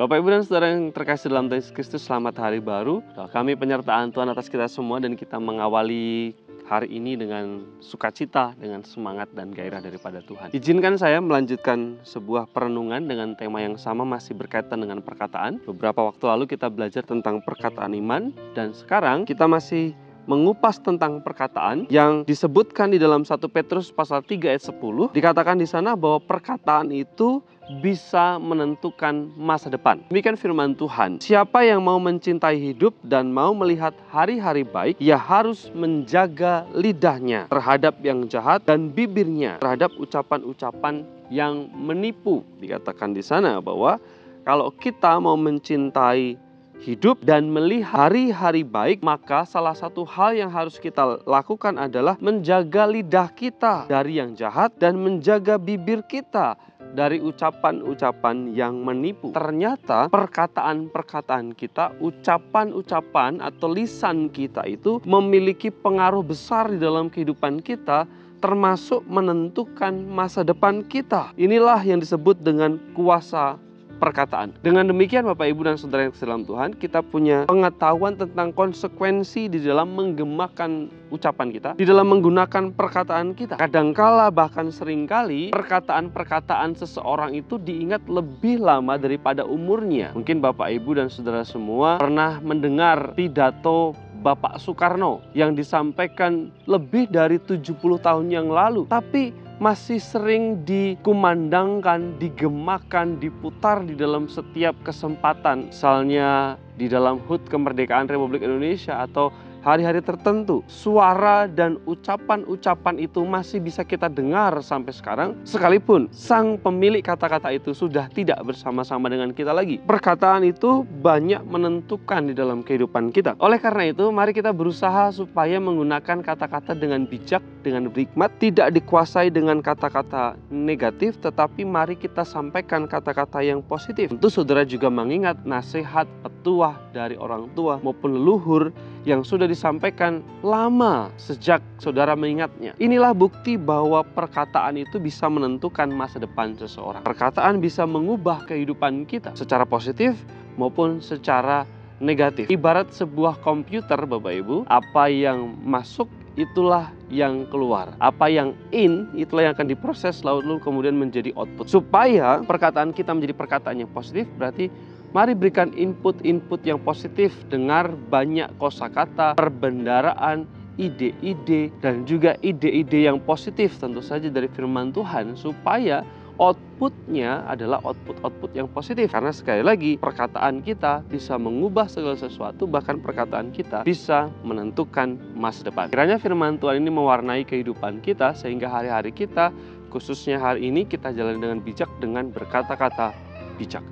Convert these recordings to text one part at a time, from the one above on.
Bapak, Ibu, dan Saudara yang terkasih dalam Tuhan Yesus Kristus, selamat hari baru. Doa kami penyertaan Tuhan atas kita semua dan kita mengawali hari ini dengan sukacita, dengan semangat dan gairah daripada Tuhan. Izinkan saya melanjutkan sebuah perenungan dengan tema yang sama, masih berkaitan dengan perkataan. Beberapa waktu lalu kita belajar tentang perkataan iman, dan sekarang kita masih mengupas tentang perkataan yang disebutkan di dalam 1 Petrus pasal 3 ayat 10. Dikatakan di sana bahwa perkataan itu bisa menentukan masa depan. Demikian firman Tuhan. Siapa yang mau mencintai hidup dan mau melihat hari-hari baik, ia harus menjaga lidahnya terhadap yang jahat dan bibirnya terhadap ucapan-ucapan yang menipu. Dikatakan di sana bahwa kalau kita mau mencintai hidup dan melihat hari-hari baik, maka salah satu hal yang harus kita lakukan adalah menjaga lidah kita dari yang jahat dan menjaga bibir kita dari ucapan-ucapan yang menipu. Ternyata perkataan-perkataan kita, ucapan-ucapan atau lisan kita itu memiliki pengaruh besar di dalam kehidupan kita, termasuk menentukan masa depan kita. Inilah yang disebut dengan kuasa perkataan. Dengan demikian Bapak, Ibu, dan Saudara yang dalam Tuhan, kita punya pengetahuan tentang konsekuensi di dalam menggemakan ucapan kita, di dalam menggunakan perkataan kita. Kadangkala bahkan seringkali perkataan-perkataan seseorang itu diingat lebih lama daripada umurnya. Mungkin Bapak, Ibu, dan Saudara semua pernah mendengar pidato Bapak Soekarno yang disampaikan lebih dari 70 tahun yang lalu, tapi masih sering dikumandangkan, digemakan, diputar di dalam setiap kesempatan. Misalnya di dalam HUT kemerdekaan Republik Indonesia atau hari-hari tertentu. Suara dan ucapan-ucapan itu masih bisa kita dengar sampai sekarang, sekalipun sang pemilik kata-kata itu sudah tidak bersama-sama dengan kita lagi. Perkataan itu banyak menentukan di dalam kehidupan kita. Oleh karena itu, mari kita berusaha supaya menggunakan kata-kata dengan bijak, dengan berhikmat, tidak dikuasai dengan kata-kata negatif, tetapi mari kita sampaikan kata-kata yang positif. Tentu saudara juga mengingat nasihat petuah dari orang tua maupun leluhur yang sudah disampaikan lama sejak saudara mengingatnya. Inilah bukti bahwa perkataan itu bisa menentukan masa depan seseorang. Perkataan bisa mengubah kehidupan kita secara positif maupun secara negatif. Ibarat sebuah komputer, Bapak Ibu, apa yang masuk itulah yang keluar. Apa yang in, itulah yang akan diproses lalu kemudian menjadi output. Supaya perkataan kita menjadi perkataan yang positif, berarti mari berikan input-input yang positif, dengar banyak kosakata, perbendaraan, ide-ide, dan juga ide-ide yang positif tentu saja dari firman Tuhan, supaya outputnya adalah output-output yang positif. Karena sekali lagi, perkataan kita bisa mengubah segala sesuatu, bahkan perkataan kita bisa menentukan masa depan. Kiranya firman Tuhan ini mewarnai kehidupan kita, sehingga hari-hari kita, khususnya hari ini, kita jalan dengan bijak, dengan berkata-kata bijak.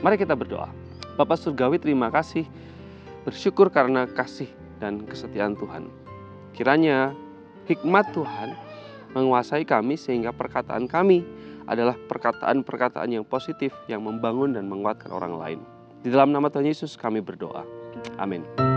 Mari kita berdoa. Bapa Surgawi, terima kasih, bersyukur karena kasih dan kesetiaan Tuhan. Kiranya hikmat Tuhan menguasai kami sehingga perkataan kami adalah perkataan-perkataan yang positif, yang membangun dan menguatkan orang lain. Di dalam nama Tuhan Yesus kami berdoa. Amin.